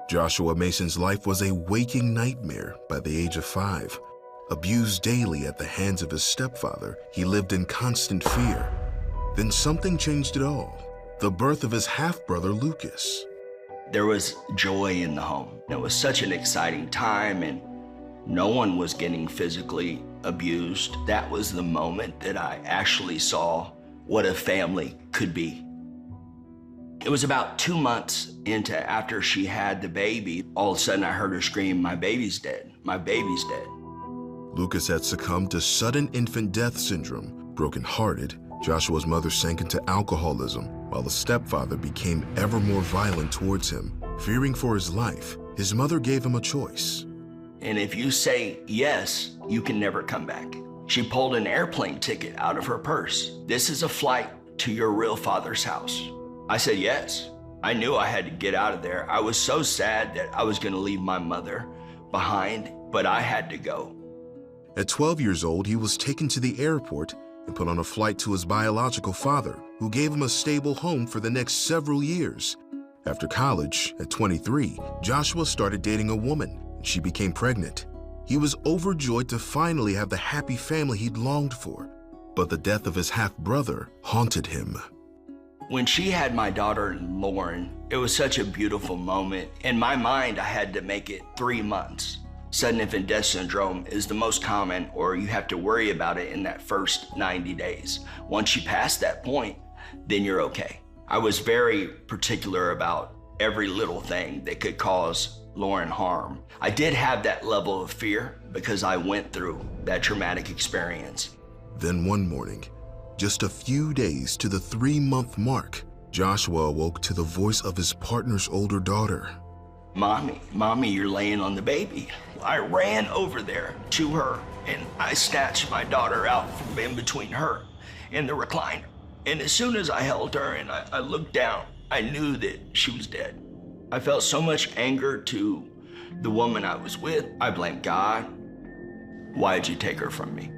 Joshua Mason's life was a waking nightmare by the age of 5. Abused daily at the hands of his stepfather, he lived in constant fear. Then something changed it all. The birth of his half-brother, Lucas. There was joy in the home. It was such an exciting time, and no one was getting physically abused. That was the moment that I actually saw what a family could be. It was about 2 months into after she had the baby, all of a sudden I heard her scream, "My baby's dead, my baby's dead." Lucas had succumbed to sudden infant death syndrome. Broken-hearted, Joshua's mother sank into alcoholism, while the stepfather became ever more violent towards him. Fearing for his life, his mother gave him a choice. And if you say yes, you can never come back. She pulled an airplane ticket out of her purse. "This is a flight to your real father's house." I said yes. I knew I had to get out of there. I was so sad that I was gonna leave my mother behind, but I had to go. At 12 years old, he was taken to the airport and put on a flight to his biological father, who gave him a stable home for the next several years. After college, at 23, Joshua started dating a woman, and she became pregnant. He was overjoyed to finally have the happy family he'd longed for, but the death of his half-brother haunted him. When she had my daughter, Lauren, it was such a beautiful moment. In my mind, I had to make it 3 months. Sudden infant death syndrome is the most common, or you have to worry about it in that first 90 days. Once you pass that point, then you're okay. I was very particular about every little thing that could cause Lauren harm. I did have that level of fear because I went through that traumatic experience. Then one morning, just a few days to the 3-month mark, Joshua awoke to the voice of his partner's older daughter. Mommy, you're laying on the baby." I ran over there to her and I snatched my daughter out from in between her and the recliner. And as soon as I held her and I looked down, I knew that she was dead. I felt so much anger to the woman I was with. I blamed God. Why'd you take her from me?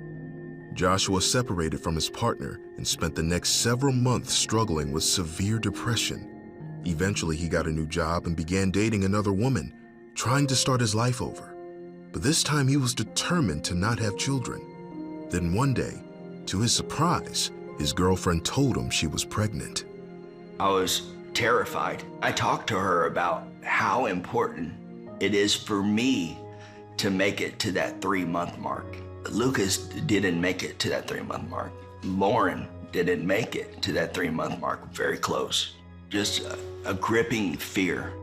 Joshua separated from his partner and spent the next several months struggling with severe depression. Eventually, he got a new job and began dating another woman, trying to start his life over. But this time, he was determined to not have children. Then one day, to his surprise, his girlfriend told him she was pregnant. I was terrified. I talked to her about how important it is for me to make it to that 3-month mark. Lucas didn't make it to that 3-month mark. Lauren didn't make it to that 3-month mark, very close. Just a gripping fear.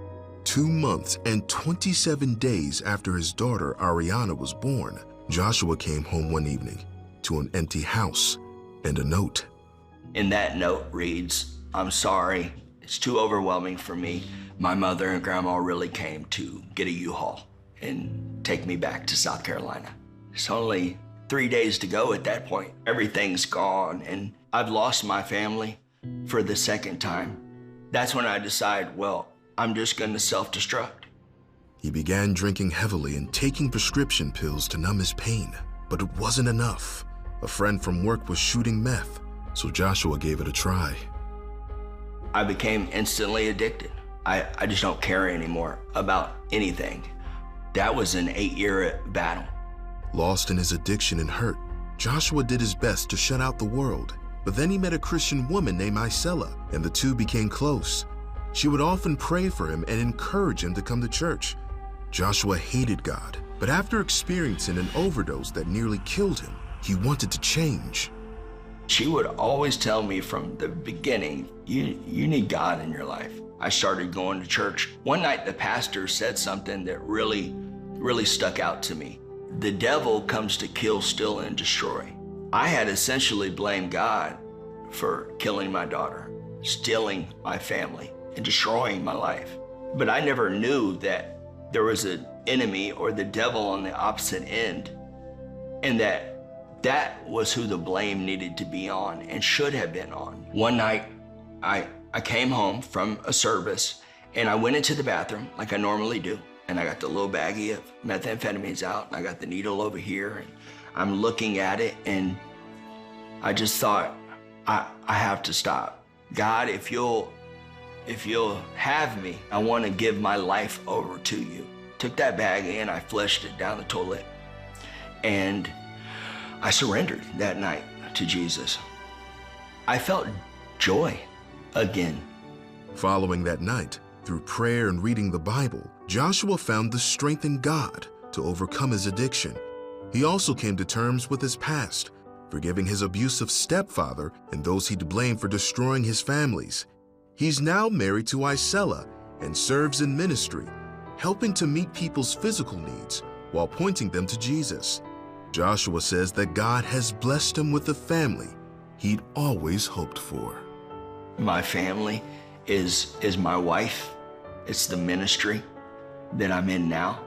2 months and 27 days after his daughter Ariana was born, Joshua came home one evening to an empty house and a note. And that note reads, "I'm sorry, it's too overwhelming for me. My mother and grandma really came to get a U-Haul and take me back to South Carolina." It's only 3 days to go at that point. Everything's gone and I've lost my family for the second time. That's when I decide, well, I'm just gonna self-destruct. He began drinking heavily and taking prescription pills to numb his pain, but it wasn't enough. A friend from work was shooting meth, so Joshua gave it a try. I became instantly addicted. I just don't care anymore about anything. That was an 8-year battle. Lost in his addiction and hurt, Joshua did his best to shut out the world. But then he met a Christian woman named Isella, and the two became close. She would often pray for him and encourage him to come to church. Joshua hated God, but after experiencing an overdose that nearly killed him, he wanted to change. She would always tell me from the beginning, you need God in your life. I started going to church. One night the pastor said something that really stuck out to me. The devil comes to kill, steal, and destroy. I had essentially blamed God for killing my daughter, stealing my family, and destroying my life. But I never knew that there was an enemy or the devil on the opposite end, and that was who the blame needed to be on and should have been on. One night, I came home from a service and I went into the bathroom like I normally do, and I got the little baggie of methamphetamines out and I got the needle over here and I'm looking at it and I just thought, I have to stop. God, if you'll if you'll have me, I want to give my life over to you. Took that bag and I flushed it down the toilet. And I surrendered that night to Jesus. I felt joy again. Following that night, through prayer and reading the Bible, Joshua found the strength in God to overcome his addiction. He also came to terms with his past, forgiving his abusive stepfather and those he'd blamed for destroying his families. He's now married to Isela and serves in ministry, helping to meet people's physical needs while pointing them to Jesus. Joshua says that God has blessed him with the family he'd always hoped for. My family is my wife. It's the ministry that I'm in now,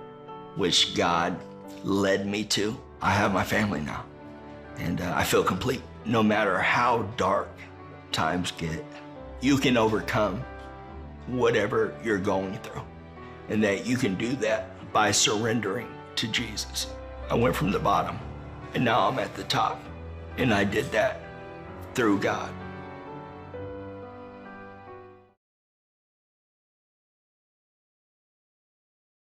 which God led me to. I have my family now, and I feel complete. No matter how dark times get, you can overcome whatever you're going through, and that you can do that by surrendering to Jesus. I went from the bottom, and now I'm at the top, and I did that through God.